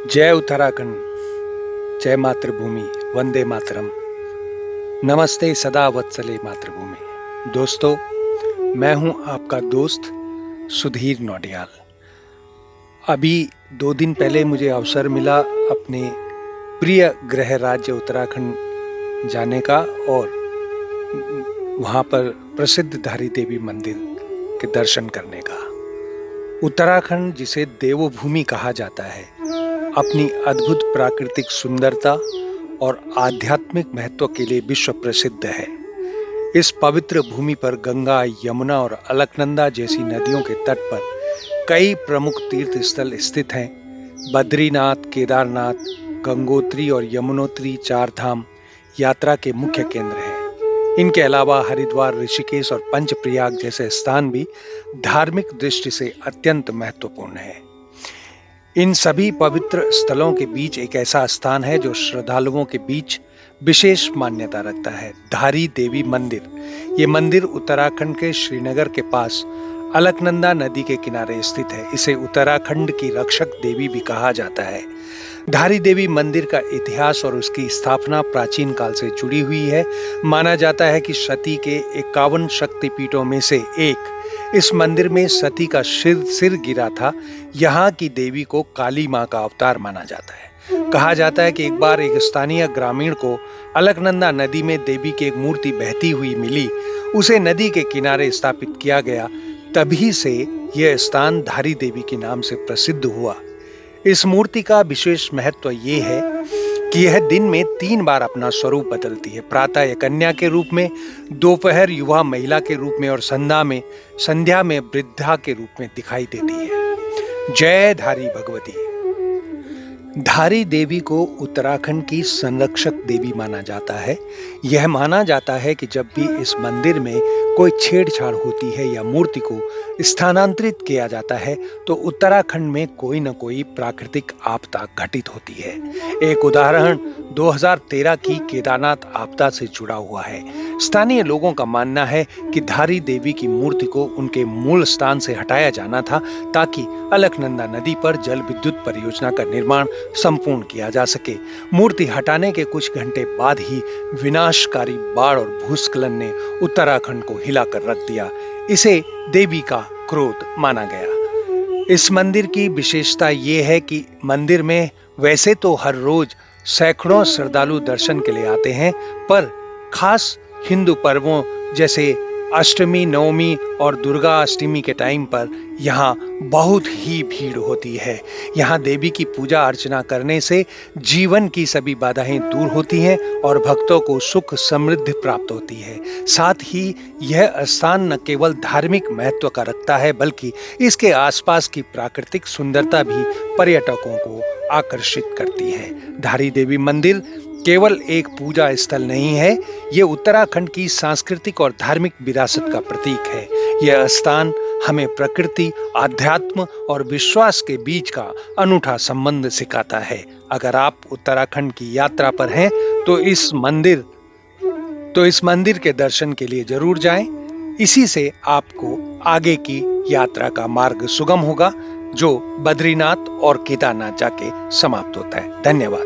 जय उत्तराखंड, जय मातृभूमि, वंदे मातरम। नमस्ते सदा वत्सले मातृभूमि। दोस्तों, मैं हूं आपका दोस्त सुधीर नौडियाल। अभी 2 दिन पहले मुझे अवसर मिला अपने प्रिय गृह राज्य उत्तराखंड जाने का और वहां पर प्रसिद्ध धारी देवी मंदिर के दर्शन करने का। उत्तराखंड, जिसे देवभूमि कहा जाता है, अपनी अद्भुत प्राकृतिक सुंदरता और आध्यात्मिक महत्व के लिए विश्व प्रसिद्ध है। इस पवित्र भूमि पर गंगा, यमुना और अलकनंदा जैसी नदियों के तट पर कई प्रमुख तीर्थ स्थल स्थित हैं। बद्रीनाथ, केदारनाथ, गंगोत्री और यमुनोत्री 4 धाम यात्रा के मुख्य केंद्र हैं। इनके अलावा हरिद्वार, ऋषिकेश और पंचप्रयाग जैसे स्थान भी धार्मिक दृष्टि से अत्यंत महत्वपूर्ण हैं। इन सभी पवित्र स्थलों के बीच एक ऐसा स्थान है जो श्रद्धालुओं के बीच विशेष मान्यता रखता है, धारी देवी मंदिर। ये मंदिर उत्तराखंड के श्रीनगर के पास अलकनंदा नदी के किनारे स्थित है। इसे उत्तराखंड की रक्षक देवी भी कहा जाता है। धारी देवी मंदिर का इतिहास और उसकी स्थापना प्राचीन काल से जुड़ी हुई है। माना जाता है कि सती के 51 शक्तिपीठों में से एक इस मंदिर में सती का सिर गिरा था। यहाँ की देवी को काली माँ का अवतार माना जाता है। कहा जाता है कि एक बार एक स्थानीय ग्रामीण को अलकनंदा नदी में देवी की एक मूर्ति बहती हुई मिली। उसे नदी के किनारे स्थापित किया गया। तभी से यह स्थान धारी देवी के नाम से प्रसिद्ध हुआ। इस मूर्ति का विशेष महत्व ये है कि यह दिन में 3 बार अपना स्वरूप बदलती है। प्रातः यह कन्या के रूप में, दोपहर युवा महिला के रूप में और संध्या में वृद्धा के रूप में दिखाई देती है। जय धारी भगवती। धारी देवी को उत्तराखंड की संरक्षक देवी माना जाता है। यह माना जाता है कि जब भी इस मंदिर में कोई छेड़छाड़ होती है या मूर्ति को स्थानांतरित किया जाता है तो उत्तराखंड में कोई न कोई प्राकृतिक आपदा घटित होती है। एक उदाहरण 2013 की केदारनाथ आपदा से जुड़ा हुआ है। स्थानीय लोगों का मानना है कि धारी देवी की मूर्ति को उनके मूल स्थान से हटाया जाना था ताकि अलकनंदा नदी पर जल विद्युत परियोजना का निर्माण संपूर्ण किया जा सके। मूर्ति हटाने के कुछ घंटे बाद ही विनाशकारी बाढ़ और भूस्खलन ने उत्तराखंड को हिलाकर रख दिया। इसे देवी का क्रोध माना गया। इस मंदिर की विशेषता ये है कि मंदिर में वैसे तो हर रोज सैकड़ों श्रद्धालु दर्शन के लिए आते हैं, पर खास हिंदू पर्वों जैसे अष्टमी, नवमी और दुर्गा अष्टमी के टाइम पर यहाँ बहुत ही भीड़ होती है। यहाँ देवी की पूजा अर्चना करने से जीवन की सभी बाधाएं दूर होती हैं और भक्तों को सुख समृद्धि प्राप्त होती है। साथ ही यह स्थान न केवल धार्मिक महत्व का रखता है बल्कि इसके आसपास की प्राकृतिक सुंदरता भी पर्यटकों को आकर्षित करती है। धारी देवी मंदिर केवल एक पूजा स्थल नहीं है, ये उत्तराखंड की सांस्कृतिक और धार्मिक विरासत का प्रतीक है। यह स्थान हमें प्रकृति, आध्यात्म और विश्वास के बीच का अनूठा संबंध सिखाता है। अगर आप उत्तराखंड की यात्रा पर हैं तो इस मंदिर के दर्शन के लिए जरूर जाएं। इसी से आपको आगे की यात्रा का मार्ग सुगम होगा, जो बद्रीनाथ और केदारनाथ जाके समाप्त होता है। धन्यवाद।